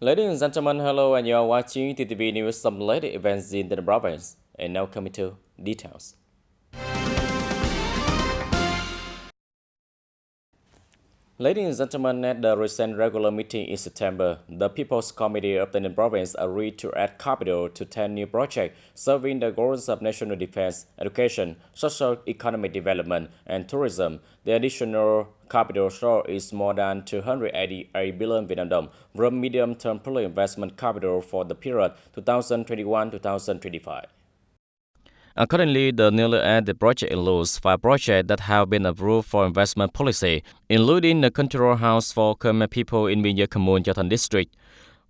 Ladies and gentlemen, hello, and you are watching TTV News, some latest events in the province. And now coming to details. Ladies and gentlemen, at the recent regular meeting in September, the People's Committee of the province agreed to add capital to 10 new projects serving the goals of national defense, education, social economic development, and tourism. The additional capital source is more than 288 billion Vietnam dong from medium-term public investment capital for the period 2021-2025. Accordingly, the newly added project includes 5 projects that have been approved for investment policy, including the control house for Khmer people in Biên Giới Commune, Gia Thành District,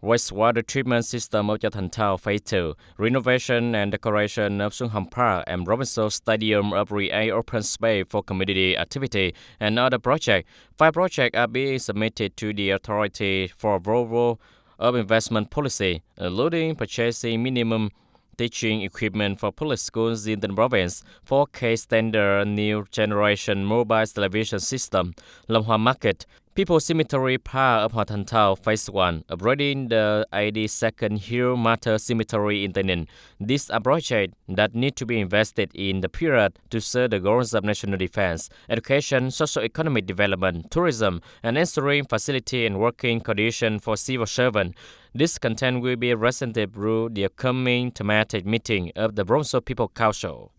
wastewater treatment system of Gia Thành Town Phase 2, renovation and decoration of Xuân Hồng Park and Robinson Stadium of open space for community activity, and other projects. 5 projects are being submitted to the authority for approval of investment policy, including purchasing minimum teaching equipment for public schools in the province, 4K standard new generation mobile television system, Long Hoa Market, People's Cemetery Park of Hoa Thành Town Phase 1, upgrading the 82nd Hill Martyr Cemetery in Tây Ninh. These are projects that need to be invested in the period to serve the goals of national defense, education, socio-economic development, tourism, and ensuring facility and working conditions for civil servants. This content will be presented through the upcoming thematic meeting of the Bronzo People Council.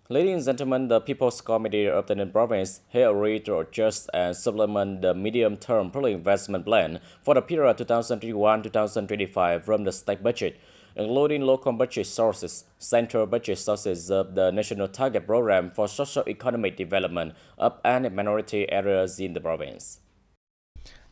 Ladies and gentlemen, the People's Committee of the province has agreed to adjust and supplement the medium-term public investment plan for the period 2021-2025 from the state budget, including local budget sources, central budget sources of the National Target Program for Socio-Economic Development of ethnic minority areas in the province.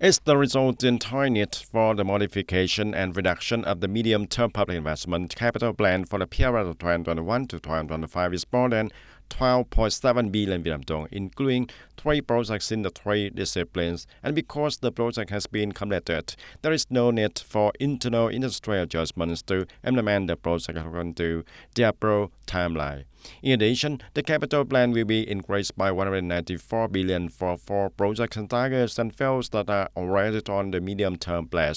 It's the result in TayNinhTV for the modification and reduction of the medium-term public investment capital plan for the period of 2021 to 2025 is more than 12.7 billion Vietnam dong, including 3 projects in the 3 disciplines. And because the project has been completed, there is no need for internal industry adjustments to implement the project according to the approved timeline. In addition, the capital plan will be increased by 194 billion for 4 projects and targets and fields that are already on the medium-term plan.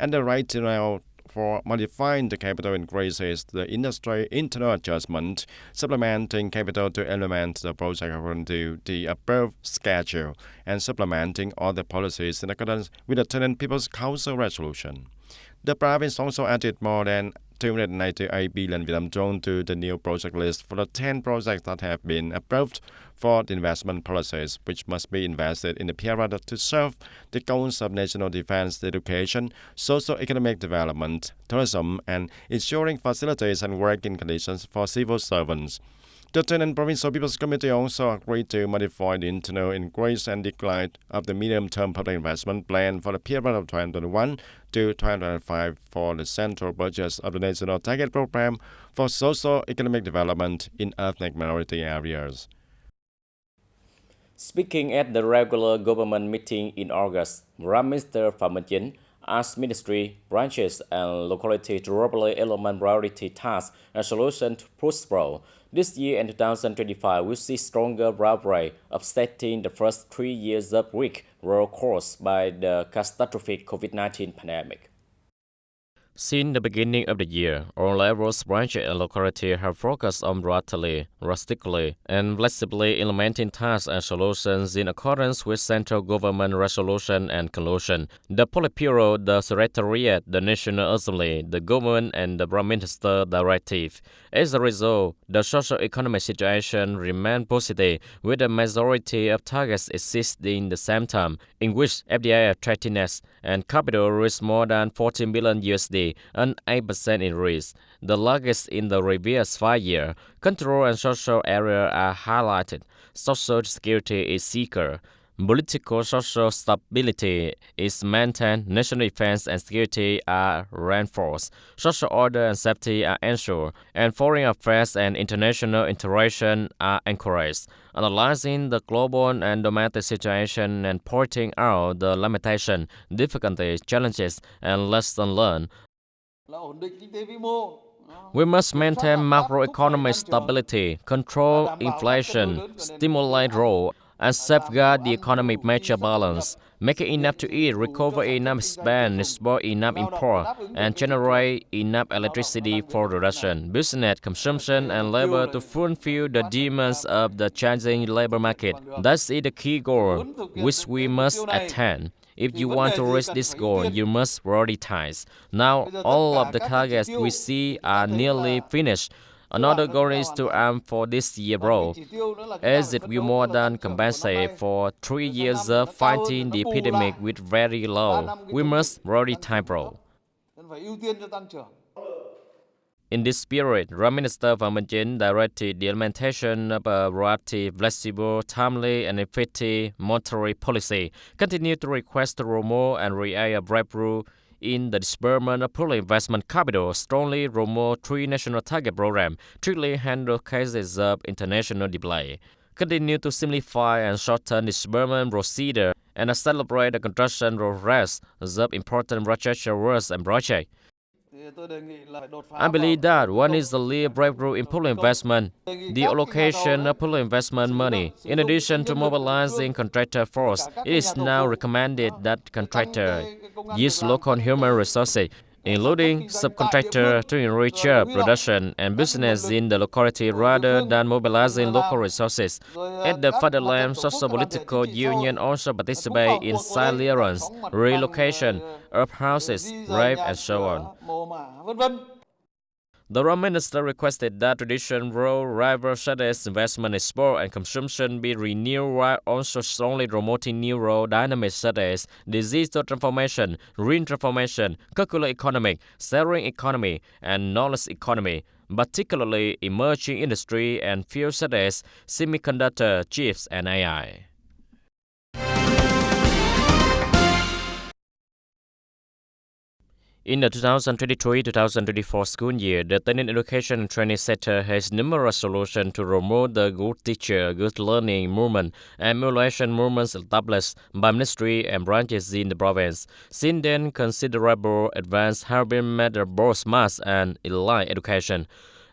And the rationale for modifying the capital increases the industry internal adjustment, supplementing capital to implement the project according to the approved schedule, and supplementing other policies in accordance with the Tenant People's Council resolution. The province also added more than 298 billion Vietnam dong to the new project list for the 10 projects that have been approved for the investment policies, which must be invested in the period to serve the goals of national defense, education, socio-economic development, tourism, and ensuring facilities and working conditions for civil servants. The Tenant Provincial People's Committee also agreed to modify the internal increase and decline of the medium-term public investment plan for the period of 2021 to 2025 for the central budgets of the National Target Program for Socio-Economic Development in ethnic minority areas. Speaking at the regular government meeting in August, Prime Minister Phạm Minh Chính asked ministry, branches, and locality to rapidly implement priority tasks and solutions to prosper. This year and 2025 will see stronger recovery, offsetting the first 3 years of weak growth caused by the catastrophic COVID-19 pandemic. Since the beginning of the year, all levels, branches, and locality have focused on rapidly, drastically, and flexibly implementing tasks and solutions in accordance with central government resolution and conclusion. The Politburo, the Secretariat, the National Assembly, the government, and the Prime Minister directive. As a result, the socio-economic situation remained positive, with a majority of targets existing the same time, in which FDI attractiveness and capital reached more than 14 billion USD, an 8% increase, the largest in the previous 5 years. Control and social area are highlighted. Social security is secure. Political social stability is maintained. National defense and security are reinforced. Social order and safety are ensured. And foreign affairs and international interaction are encouraged. Analyzing the global and domestic situation and pointing out the limitations, difficulties, challenges, and lessons learned. We must maintain macroeconomic stability, control inflation, stimulate growth, and safeguard the economic major balance, making enough to eat, recover enough spend, export enough import, and generate enough electricity for production, business, consumption, and labor to fulfill the demands of the changing labor market. That is the key goal, which we must attain. If you want to reach this goal, you must prioritize. Now, all of the targets we see are nearly finished. Another goal is to aim for this year, bro, as it will more than compensate for 3 years of fighting the epidemic with very low. We must prioritize, bro. In this spirit, Prime Minister Phạm Minh Chính directed the implementation of a proactive, flexible, timely, and effective monetary policy, continue to request to promote and react a breakthrough in the disbursement of public investment capital, strongly promote 3 national target programs, strictly handle cases of international delay, continue to simplify and shorten disbursement procedure, and accelerate the construction progress of important infrastructure works and projects. I believe that one is the real breakthrough in public investment, the allocation of public investment money. In addition to mobilizing contractor force, it is now recommended that contractor use local human resources, including subcontractor, to enrich production and business in the locality rather than mobilizing local resources. At the fatherland, socio-political union also participate in site clearance, relocation of houses, rape, and so on. The Prime Minister requested that traditional role rivals such as investment, export, and consumption be renewed while also strongly promoting new role dynamics such as digital transformation, green transformation, circular economy, sharing economy, and knowledge economy, particularly emerging industry and fields such as semiconductor, chips, and AI. In the 2023-2024 school year, the TayNinhTV education and training sector has numerous solutions to promote the good teacher, good learning movement and emulation movements established by ministry and branches in the province. Since then, considerable advance have been made both mass and elite education.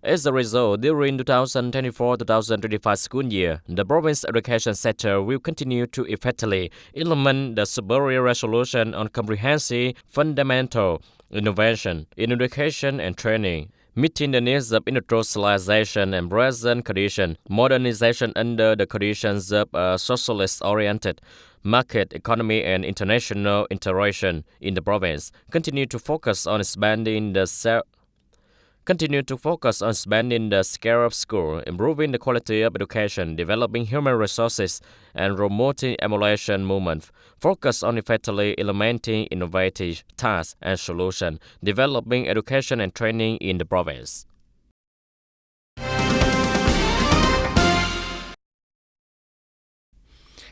As a result, during 2024-2025 school year, the province education sector will continue to effectively implement the superior resolution on comprehensive fundamental innovation in education and training, meeting the needs of industrialization and present condition, modernization under the conditions of a socialist-oriented market economy and international interaction in the province. Continue to focus on expanding the scale of school, improving the quality of education, developing human resources, and promoting emulation movement. Focus on effectively implementing innovative tasks and solutions, developing education and training in the province.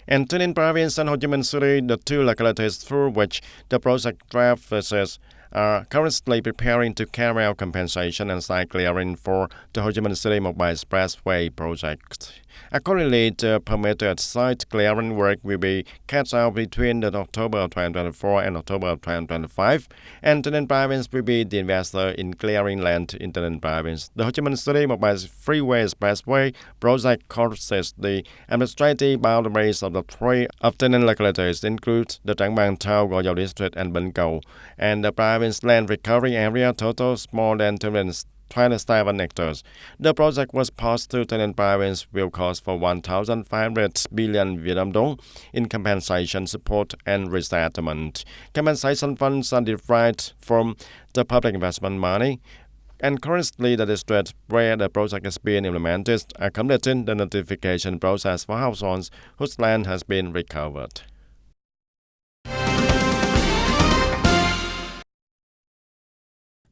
In TayNinhTV province and Ho Chi Minh City, the 2 localities through which the project draft phases are currently preparing to carry out compensation and site clearing for the Ho Chi Minh City Mobile Expressway project. Accordingly, the permitted site clearing work will be carried out between October of 2024 and October of 2025, and TayNinhTV province will be the investor in clearing land in TayNinhTV province. The Ho Chi Minh City Mobile Freeway Expressway project crosses the administrative boundaries of the 3 of TayNinhTV localities, include the Trảng Bàng Town, Gò Dầu District, and Bến Cầu, and the province land recovery area totals more than 27 hectares. The project was passed to TayNinhTV province will cost for 1,500 billion Vietnam dong in compensation, support, and resettlement. Compensation funds are derived from the public investment money, and currently the district where the project is being implemented are completing the notification process for households whose land has been recovered.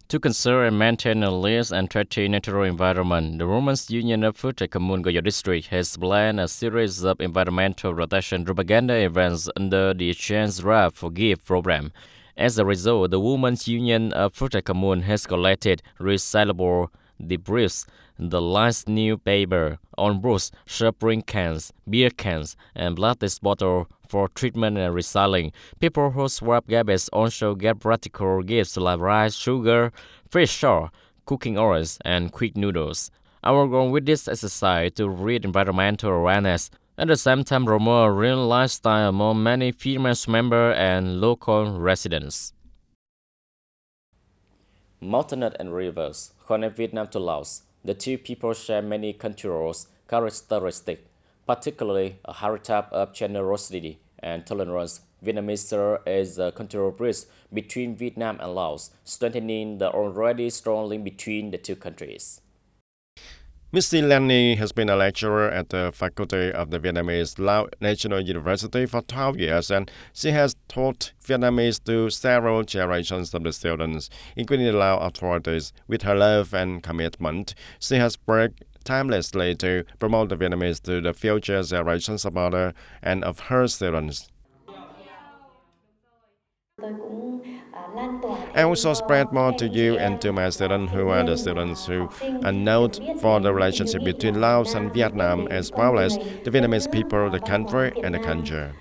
To conserve and maintain a rich and healthy natural environment, the Women's Union of Phu Trạch Commune Gò Dầu District has planned a series of environmental protection propaganda events under the Change Draft Forgive program. As a result, the Women's Union of Phu Trạch Commune has collected recyclable debris, the last new paper, on books, shopping cans, beer cans, and plastic bottles for treatment and recycling. People who swap garbage also get practical gifts like rice, sugar, fish sauce, cooking oils, and quick noodles. Our goal with this exercise to read environmental awareness At the same time, promote a real lifestyle among many female members and local residents. Mountains and rivers connect Vietnam to Laos. The two peoples share many cultural characteristics, particularly a heritage of generosity and tolerance. Vietnamese serve as a cultural bridge between Vietnam and Laos, strengthening the already strong link between the two countries. Mrs. Lenny has been a lecturer at the faculty of the Vietnamese Lao National University for 12 years, and she has taught Vietnamese to several generations of the students, including the Lao authorities. With her love and commitment, she has worked tirelessly to promote the Vietnamese to the future generations of her and of her students. I also spread more to you and to my students who are the students who are known for the relationship between Laos and Vietnam, as well as the Vietnamese people, the country, and the culture.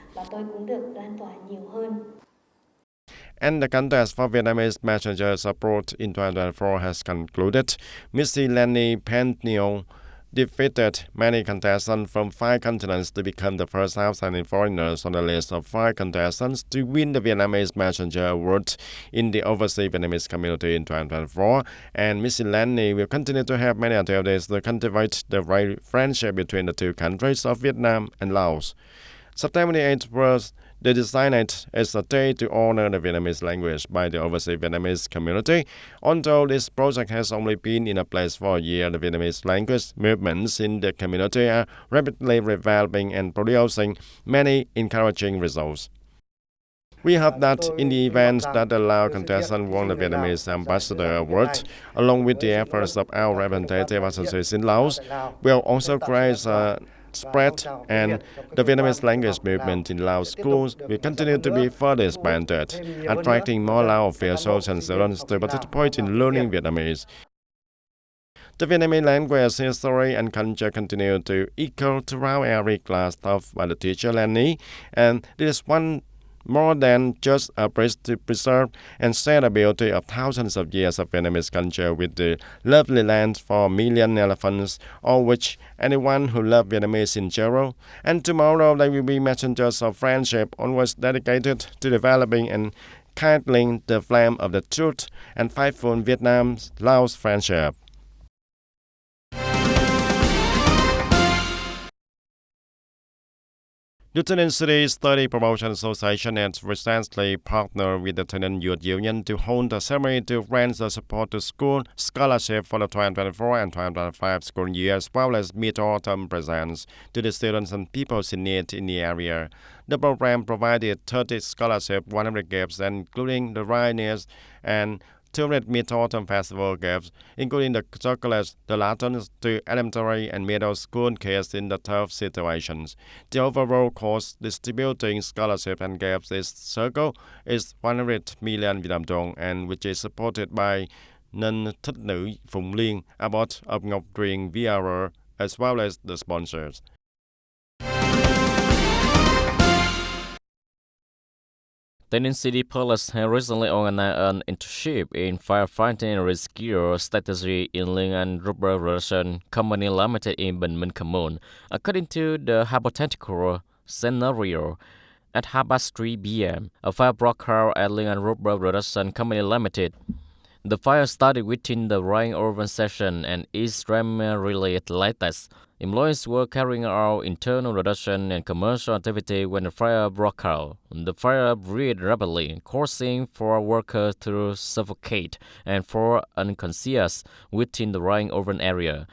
And the contest for Vietnamese messengers abroad in 2024 has concluded. Mrs. Lenny Pennion defeated many contestants from 5 continents to become the first outstanding foreigners on the list of 5 contestants to win the Vietnamese Messenger Award in the overseas Vietnamese community in 2024. And Mrs. Lenny will continue to have many activities to cultivate the right friendship between the two countries of Vietnam and Laos. September 8th was designated as a day to honor the Vietnamese language by the overseas Vietnamese community. Although this project has only been in place for a year, the Vietnamese language movements in the community are rapidly developing and producing many encouraging results. We hope that in the event that the Lao contestant won the Vietnamese Ambassador Award, along with the efforts of our representative association in Laos, will also create a spread, and the Vietnamese language movement in Laos schools will continue to be further expanded, attracting more Lao officials and students to participate in learning Vietnamese. The Vietnamese language, history, and culture continue to echo throughout every class taught by the teacher Lenny, and this is one more than just a bridge to preserve and share the beauty of thousands of years of Vietnamese culture with the lovely land for a million elephants, all which anyone who loves Vietnamese in general. And tomorrow they will be messengers of friendship, always dedicated to developing and kindling the flame of the truth and faithful Vietnam-Laos friendship. Lieutenant City Study Promotion Association has recently partnered with the Tenant Youth Union to hold a ceremony to grant the support to school scholarship for the 2024 and 2025 school year, as well as mid-autumn presents to the students and people in need in the area. The program provided 30 scholarships, 100 gifts, including the Rhineers and 200 Mid-Autumn Festival gifts, including the chocolates, the lanterns to elementary and middle school kids in the tough situations. The overall cost distributing scholarships and gifts this circle is 100 million Việt Nam đồng, and which is supported by Ninh Thích Nữ Phụng Liên, Abbot of Ngọc Truyền VR, as well as the sponsors. TayNinhTV Police has recently organized an internship in firefighting and rescue strategy in Linh and Rubber Production Company Limited in Bình Minh Commune. According to the hypothetical scenario, at 3:30 p.m., a fire broke out at Linh and Rubber Production Company Limited. The fire started within the running urban section and is primarily latest. Employees were carrying out internal production and commercial activity when the fire broke out. The fire spread rapidly, causing 4 workers to suffocate and 4 unconscious within the running urban area.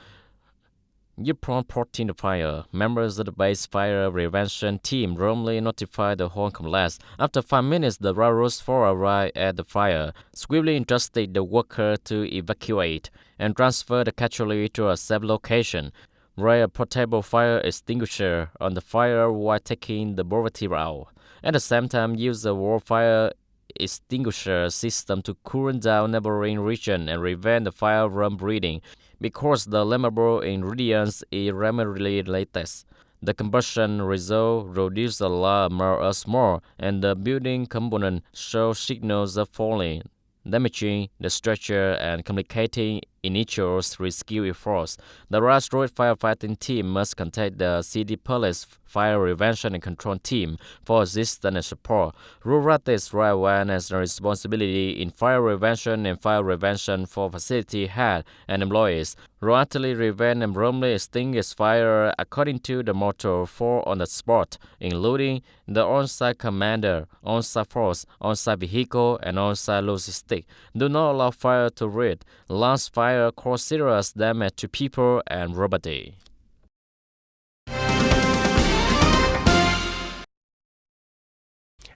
Upon reporting the fire, members of the base fire prevention team promptly notified the whole complex. After 5 minutes, the Railroad Force arrived at the fire, swiftly instructed the worker to evacuate and transfer the casualty to a safe location. Ray a portable fire extinguisher on the fire while taking the poverty out. At the same time, use the war fire extinguisher system to cool down neighboring region and prevent the fire from breeding. Because the flammable ingredients is primarily latex, the combustion result reduces a lot more smoke, and the building component show signals of falling, damaging the structure and complicating initial rescue efforts. The rush road firefighting team must contact the city police fire prevention and control team for assistance and support. Rural railway has the responsibility in fire prevention for facility head and employees. Rapidly prevent and promptly extinguish fire according to the motto for on the spot, including the on-site commander, on-site force, on-site vehicle, and on-site logistics. Do not allow fire to reach. Large fire cause serious damage to people and property.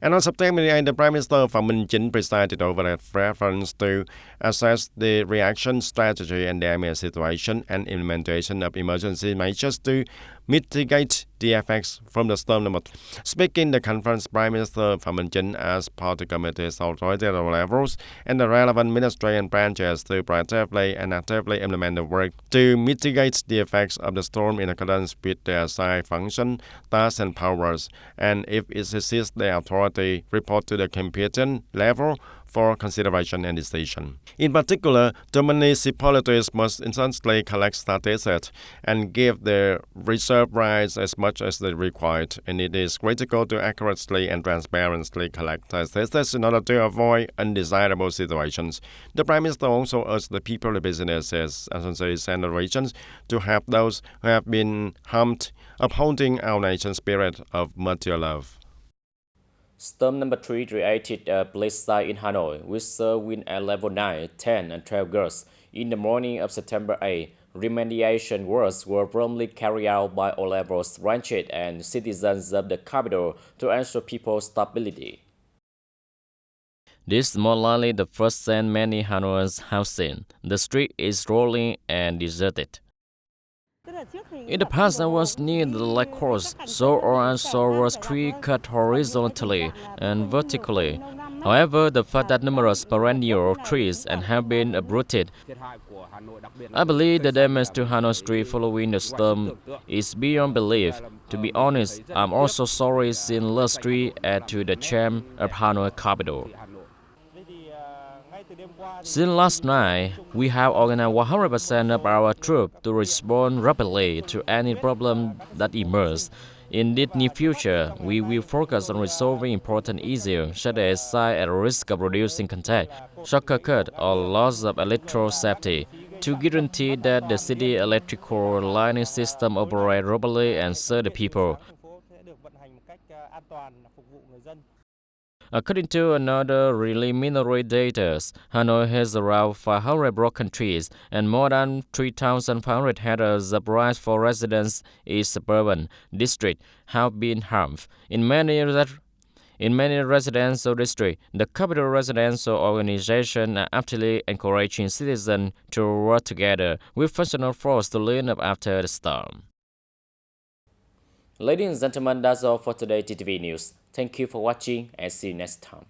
And on September 8, the Prime Minister Phạm Minh Chính presided over a reference to assess the reaction strategy and the situation and implementation of emergency measures to mitigate the effects from the storm number 2. Speaking the conference, Prime Minister Phạm Minh Chính asked party committees, authority levels, and the relevant ministry and branches to proactively and actively implement the work to mitigate the effects of the storm in accordance with their assigned function, tasks, and powers, and if it exists, the authority report to the competent level for consideration and decision. In particular, the municipalities must instantly collect statistics and give their reserve rights as much as they required, and it is critical to accurately and transparently collect statistics in order to avoid undesirable situations. The Prime Minister also urged the people, the businesses, associations, and the regions to help those who have been harmed, upholding our nation's spirit of mutual love. Storm number 3 created a blaze site in Hanoi with surge wind at level 9, 10, and 12 gusts. In the morning of September 8, remediation works were promptly carried out by all levels, branches, and citizens of the capital to ensure people's stability. This is more likely the first scene many Hanoians have seen. The street is rolling and deserted. In the past, I was near the lake course, so all I saw was trees cut horizontally and vertically. However, the fact that numerous perennial trees have been uprooted, I believe the damage to Hanoi Street following the storm is beyond belief. To be honest, I'm also sorry seeing lost street add to the charm of Hanoi capital. Since last night, we have organized 100% of our troops to respond rapidly to any problem that emerges. In the near future, we will focus on resolving important issues such as site at risk of reducing contact, short circuit, or loss of electrical safety, to guarantee that the city electrical lining system operates properly and serve the people. According to another preliminary data, Hanoi has around 500 broken trees and more than 3,500 hectares of rice for residents in suburban districts have been harmed. In many residential districts, the capital residential organization are actively encouraging citizens to work together with functional force to clean up after the storm. Ladies and gentlemen, that's all for today TTV News. Thank you for watching and see you next time.